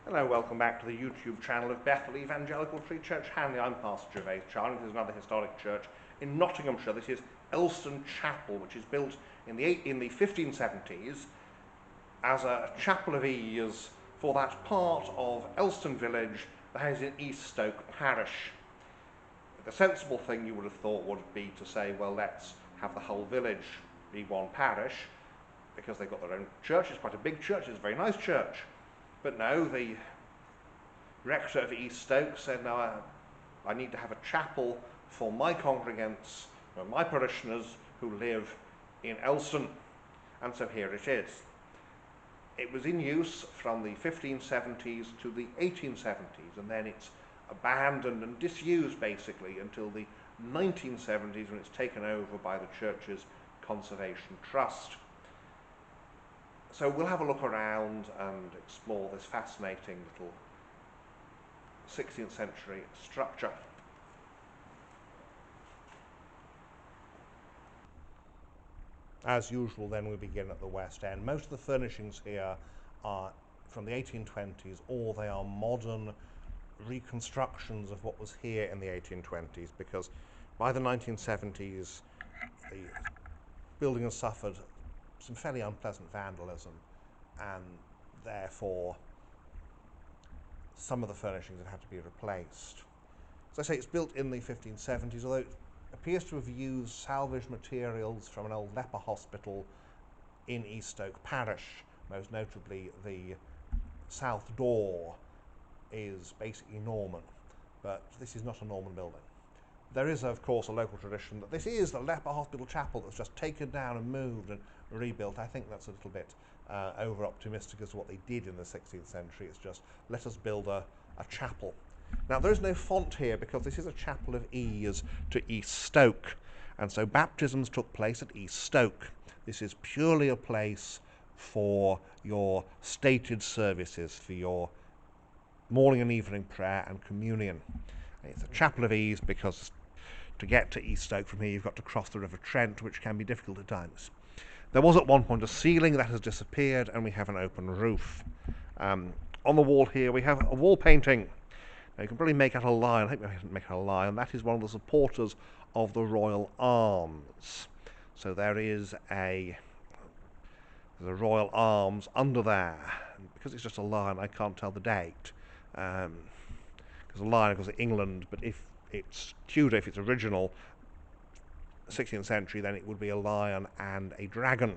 Hello, welcome back to the YouTube channel of Bethel Evangelical Free Church Hanley. I'm Pastor Gervais Charlie. This is another historic church in Nottinghamshire. This is Elston Chapel, which is built in the 1570s as a chapel of ease for that part of Elston village that is in East Stoke parish. The sensible thing you would have thought would be to say, well, let's have the whole village be one parish, because they've got their own church. It's quite a big church, it's a very nice church. But no, the rector of East Stoke said, no, I need to have a chapel for my congregants, my parishioners who live in Elston. And so here it is. It was in use from the 1570s to the 1870s, and then it's abandoned and disused basically until the 1970s, when it's taken over by the church's Conservation Trust. So we'll have a look around and explore this fascinating little 16th century structure. As usual, then, we begin at the west end. Most of the furnishings here are from the 1820s, or they are modern reconstructions of what was here in the 1820s, because by the 1970s the building has suffered some fairly unpleasant vandalism, and therefore some of the furnishings have had to be replaced. As I say, it's built in the 1570s, although it appears to have used salvage materials from an old leper hospital in East Stoke parish. Most notably, the south door is basically Norman, but this is not a Norman building. There is, of course, a local tradition that this is the leper hospital chapel that's just taken down and moved and rebuilt. I think that's a little bit over-optimistic as to what they did in the 16th century. It's just, let us build a chapel. Now, there is no font here because this is a chapel of ease to East Stoke, and so baptisms took place at East Stoke. This is purely a place for your stated services, for your morning and evening prayer and communion. It's a chapel of ease because to get to East Stoke from here you've got to cross the River Trent, which can be difficult at times. There was at one point a ceiling that has disappeared, and we have an open roof. On the wall here we have a wall painting. Now you can probably make out a lion. I think we can make out a lion. That is one of the supporters of the Royal Arms. So there is the Royal Arms under there. And because it's just a lion, I can't tell the date. Because a lion goes to England, but if it's Tudor, if it's original 16th century, then it would be a lion and a dragon,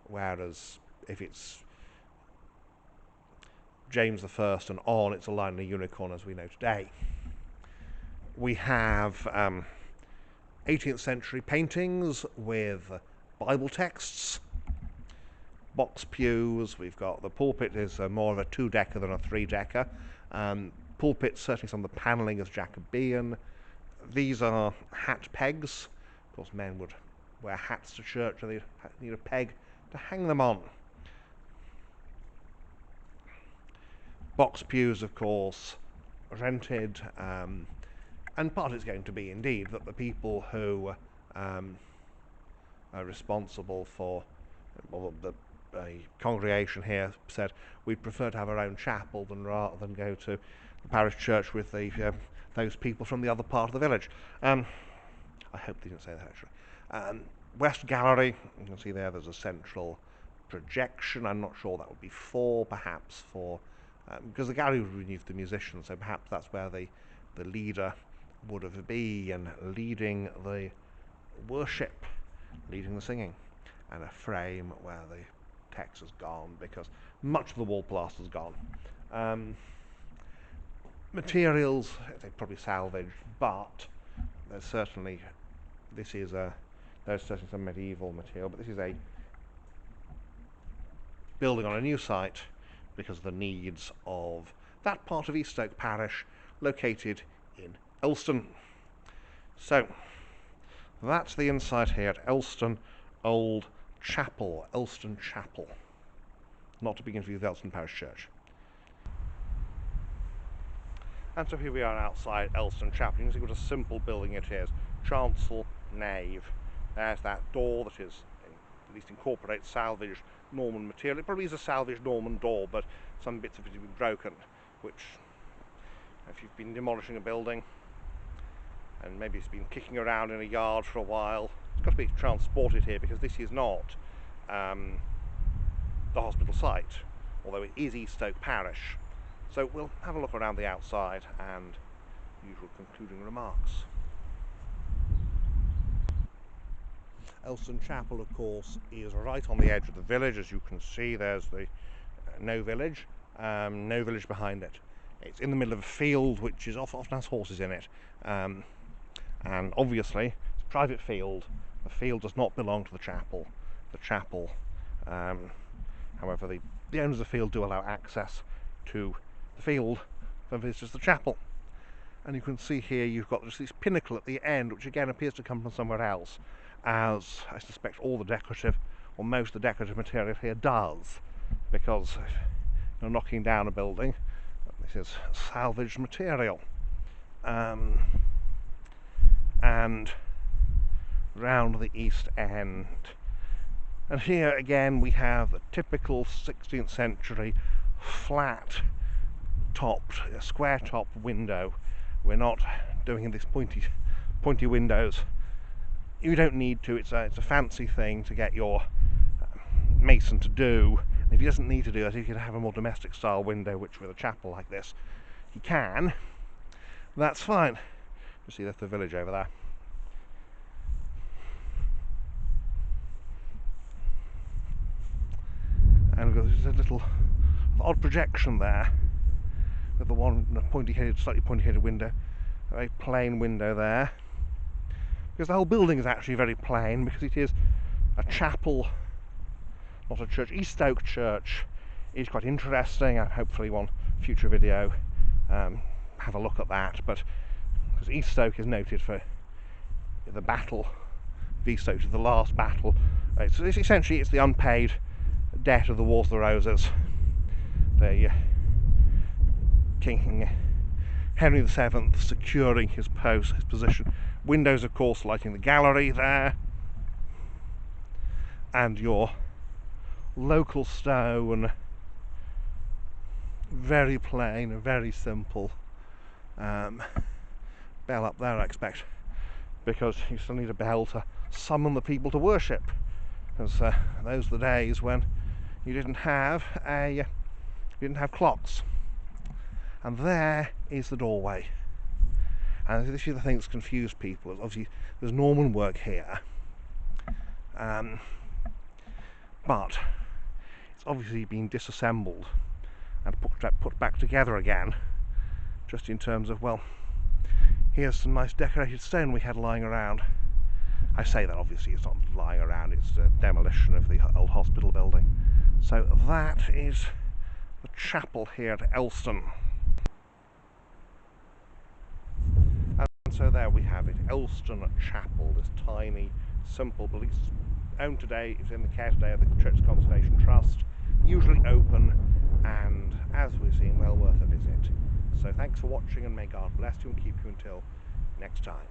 whereas if it's James I and on, it's a lion and a unicorn, as we know today. We have 18th century paintings with Bible texts, box pews. We've got the pulpit is more of a two-decker than a three-decker. Pulpit, certainly some of the panelling is Jacobean. These are hat pegs. Of course, men would wear hats to church, and they need a peg to hang them on. Box pews, of course, rented, and part is going to be indeed that the people who are responsible for, well, the congregation here said we'd prefer to have our own chapel rather than go to the parish church with those people from the other part of the village. I hope they didn't say that actually. West Gallery, you can see there's a central projection. I'm not sure that would be perhaps for because the gallery would be used for the musicians, so perhaps that's where the leader would have been leading the worship, leading the singing, and a frame where the text has gone because much of the wall plaster is gone. Materials, they probably salvaged, but there's certainly there's certainly some medieval material, but this is a building on a new site because of the needs of that part of East Stoke parish located in Elston. So that's the inside here at Elston Old Chapel, Elston Chapel, not to be confused with Elston Parish Church. And so here we are outside Elston Chapel. You can see what a simple building it is. Chancel, nave. There's that door that is at least incorporates salvaged Norman material. It probably is a salvaged Norman door, but some bits of it have been broken, which, if you've been demolishing a building and maybe it's been kicking around in a yard for a while, it's got to be transported here, because this is not the hospital site, although it is Eastoke parish. So we'll have a look around the outside and usual concluding remarks. Elston Chapel, of course, is right on the edge of the village. As you can see, there's the no village behind it. It's in the middle of a field which is often has horses in it, and obviously it's a private field. The field does not belong to the chapel. The chapel, however, the owners of the field do allow access to the field for visitors to the chapel. And you can see here you've got just this pinnacle at the end, which again appears to come from somewhere else, as I suspect all the decorative, or most of the decorative material here does, because if you're knocking down a building, this is salvaged material. And round the east end, and here again we have the typical 16th century flat topped, square top window. We're not doing this pointy windows. You don't need to. It's a fancy thing to get your mason to do. And if he doesn't need to do that, he could have a more domestic style window, which with a chapel like this he can. That's fine. You see that's the village over there. And there's a little odd projection there with the one slightly pointy-headed window, a very plain window there. Because the whole building is actually very plain, because it is a chapel, not a church. Eastoke Church is quite interesting. Hopefully one future video have a look at that. But because Eastoke is noted for the battle of Eastoke, the last battle. It's essentially the unpaid debt of the Wars of the Roses. The King Henry VII securing his position. Windows, of course, lighting the gallery there, and your local stone, very plain and very simple. Bell up there, I expect, because you still need a bell to summon the people to worship, because those are the days when you didn't have clocks. And there is the doorway. And this is the thing that's confused people. Obviously, there's Norman work here, but it's obviously been disassembled and put back together again, just in terms of, well, here's some nice decorated stone we had lying around. I say that obviously it's not lying around, it's the demolition of the old hospital building. So that is the chapel here at Elston. And so there we have it, Elston Chapel, this tiny, simple, but it's owned today, it's in the care today of the Church Conservation Trust, usually open, and as we've seen, well worth a visit. So thanks for watching, and may God bless you and keep you until next time.